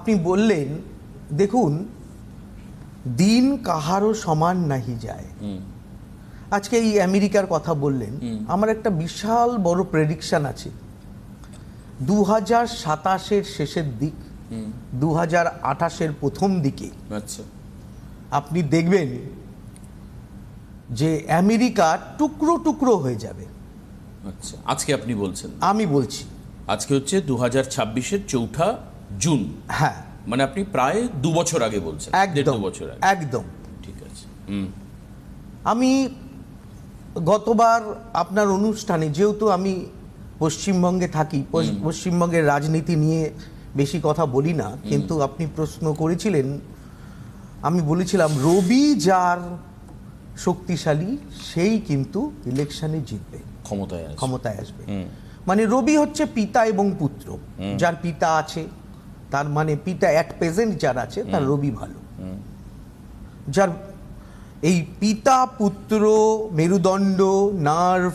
আপনি বললেন দেখুন দিন কাহারও সমান নাহি যায়। আজকে এই আমেরিকার কথা বললেন, আমার একটা বিশাল বড় প্রেডিকশন আছে 2027-এর শেষের দিক 2028-এর প্রথম দিকে আচ্ছা আপনি দেখবেন যে আমেরিকা টুকরো টুকরো হয়ে যাবে। আচ্ছা আজকে আপনি বলছেন? আমি বলছি আজকে হচ্ছে 2026-এর 4 জুন। হ্যাঁ, মানে আপনি প্রায় 2 বছর আগে বলছেন। একদম 2 বছর আগে। একদম ঠিক আছে। আমি গতবার আপনার অনুষ্ঠানে, যেহেতু আমি পশ্চিমবঙ্গে থাকি, পশ্চিমবঙ্গের রাজনীতি নিয়ে বেশি কথা বলি না, কিন্তু আপনি প্রশ্ন করেছিলেন, আমি বলেছিলাম রবি যার শক্তিশালী সেই কিন্তু ইলেকশনে জিতবে, ক্ষমতায় আসবে। মানে রবি হচ্ছে পিতা এবং পুত্র, যার পিতা আছে তার মানে পিতা অ্যাট প্রেজেন্ট যার আছে তার রবি ভালো, যার এই পিতা পুত্র মেরুদণ্ড নার্ভ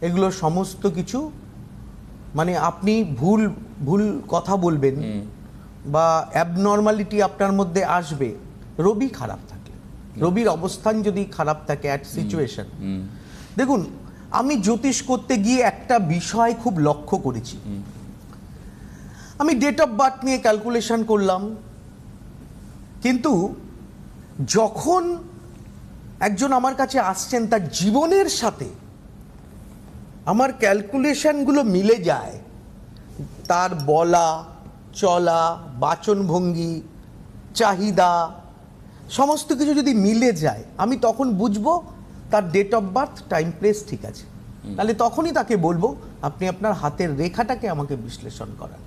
এগুলো সমস্ত কিছু, মানে আপনি ভুল ভুল কথা বলবেন বা অ্যাবনর্মালিটি আপনার মধ্যে আসবে রবি খারাপ থাকে, রবির অবস্থান যদি খারাপ থাকে অ্যাট সিচুয়েশন। দেখুন আমি জ্যোতিষ করতে গিয়ে একটা বিষয় খুব লক্ষ্য করেছি। আমি ডেট অফ বার্থ নিয়ে ক্যালকুলেশন করলাম, কিন্তু যখন একজন আমার কাছে আসছেন তার জীবনের সাথে আমার ক্যালকুলেশনগুলো মিলে যায়, তার বলা চলা বাচনভঙ্গি চাহিদা সমস্ত কিছু যদি মিলে যায়, আমি তখন বুঝবো তার date of birth time place ঠিক আছে। তাহলে তখনই তাকে বলবো আপনি আপনার হাতের রেখাটাকে আমাকে বিশ্লেষণ করান।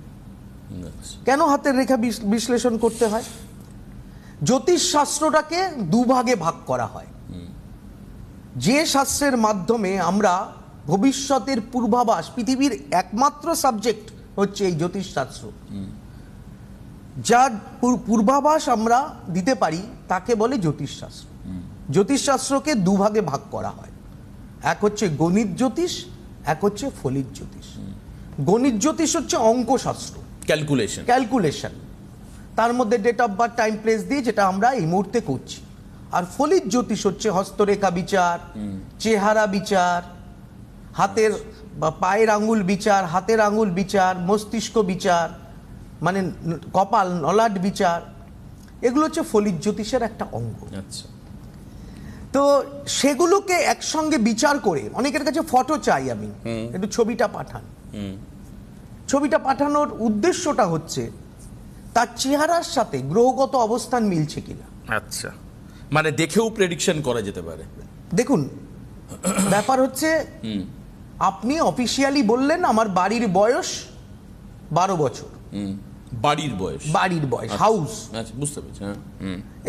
কেন হাতের রেখা বিশ্লেষণ করতে হয়? জ্যোতিষ শাস্ত্রটাকে দুভাগে ভাগ করা হয়। যে শাস্ত্রের মাধ্যমে আমরা ভবিষ্যতের পূর্বাভাস, পৃথিবীর একমাত্র সাবজেক্ট হচ্ছে এই জ্যোতিষ শাস্ত্র, যার পূর্বাভাস আমরা দিতে পারি তাকে বলে জ্যোতিষ শাস্ত্র। জ্যোতিষ শাস্ত্রকে দুভাগে ভাগ করা হয়, এক হচ্ছে গণিত জ্যোতিষ, এক হচ্ছে ফলিত জ্যোতিষ। গণিত জ্যোতিষ হচ্ছে অঙ্কশাস্ত্র, ক্যালকুলেশন, তার মধ্যে date of birth time place দিয়ে, যেটা আমরা এই মুহূর্তে করছি। আর ফলিত জ্যোতিষ হচ্ছে হস্তরেখা বিচার, চেহারা বিচার, হাতের বা পায়ের আঙ্গুল বিচার, হাতের আঙ্গুল বিচার, মস্তিষ্ক বিচার, মানে কপাল নলাট বিচার, এগুলো হচ্ছে ফলিত জ্যোতিষের একটা অঙ্গ। আচ্ছা, তো সেগুলোকে একসঙ্গে বিচার করে, অনেকের কাছে ফটো চাই, আমি একটু ছবিটা পাঠান। ছবিটা পাঠানোর উদ্দেশ্যটা হচ্ছে তার চেহারার সাথে গ্রহগত অবস্থান মিলছে কিনা। আচ্ছা, মানে দেখেও প্রেডিকশন করা যেতে পারে। দেখুন ব্যাপার হচ্ছে, আপনি অফিসিয়ালি বললেন আমার বাড়ির বয়স 12 বছর, বাড়ির বয়স হাউস, আচ্ছা বুঝতে পেরেছি।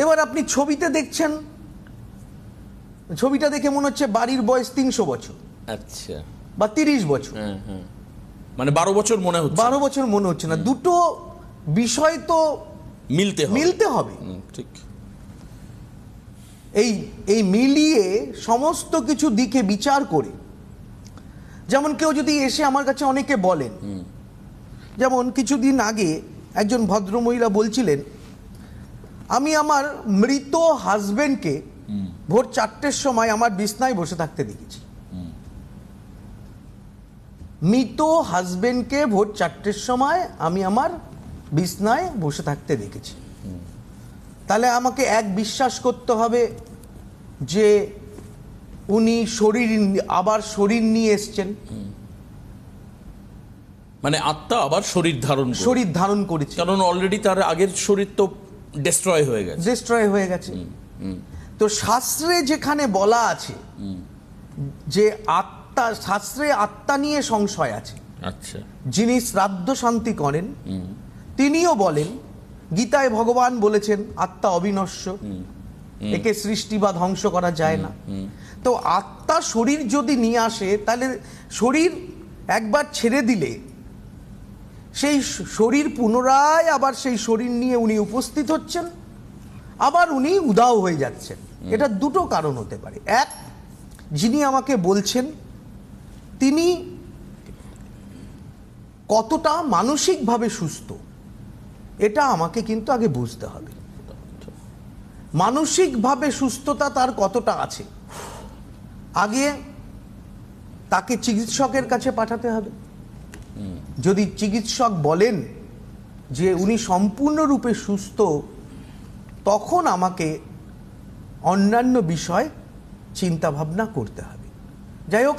এবার আপনি ছবিতে দেখছেন, ছবিটা দেখে মনে হচ্ছে বাড়ির বয়স 300 বছর, আচ্ছা, বা 30 বছর, মানে 12 বছর মনে হচ্ছে, 12 বছর মনে হচ্ছে না। দুটো বিষয় তো মিলতে হবে। ঠিক। এই মিলিয়ে সমস্ত কিছু দিকে বিচার করে, যেমন কেউ যদি এসে আমার কাছে, অনেকে বলেন, যেমন কিছুদিন আগে একজন ভদ্রমহিলা বলছিলেন আমি আমার মৃত হাজবেন্ডকে ভোর 4টের সময় আমার বিছনায় বসে থাকতে দেখেছি। মৃত হাজবেন্ডকে ভোর 4টের সময় আমি আমার বিছনায় বসে থাকতে দেখেছি। তাহলে আমাকে বিশ্বাস করতে হবে যে উনি আবার শরীর নিয়ে এসছেন, মানে আত্মা আবার শরীর ধারণ করেছে, কারণ অলরেডি তার আগের শরীর তো ডিস্ট্রয় হয়ে গেছে। তো শাস্ত্রে যেখানে বলা আছে যে আত্মা, শাস্ত্রে আত্মা নিয়ে সংশয় আছে। আচ্ছা, যিনি শ্রাদ্ধ শান্তি করেন তিনিও বলেন, গীতায় ভগবান বলেছেন আত্মা অবিনশ্বর, একে সৃষ্টি বা ধ্বংস করা যায় না। তো আত্মা শরীর যদি নিয়ে আসে, তাহলে শরীর একবার ছেড়ে দিলে সেই শরীর পুনরায় আবার সেই শরীর নিয়ে উনি উপস্থিত হচ্ছেন, আবার উনি উধাও হয়ে যাচ্ছেন। এটা দুটো কারণ হতে পারে। এক, যিনি আমাকে বলছেন তিনি কতটা মানসিকভাবে সুস্থ, এটা আমাকে কিন্তু আগে বুঝতে হবে। মানসিকভাবে সুস্থতা তার কতটা আছে, আগে তাকে চিকিৎসকের কাছে পাঠাতে হবে। যদি চিকিৎসক বলেন যে উনি সম্পূর্ণরূপে সুস্থ, তখন আমাকে অন্যান্য বিষয় চিন্তা ভাবনা করতে হবে। যাই হোক,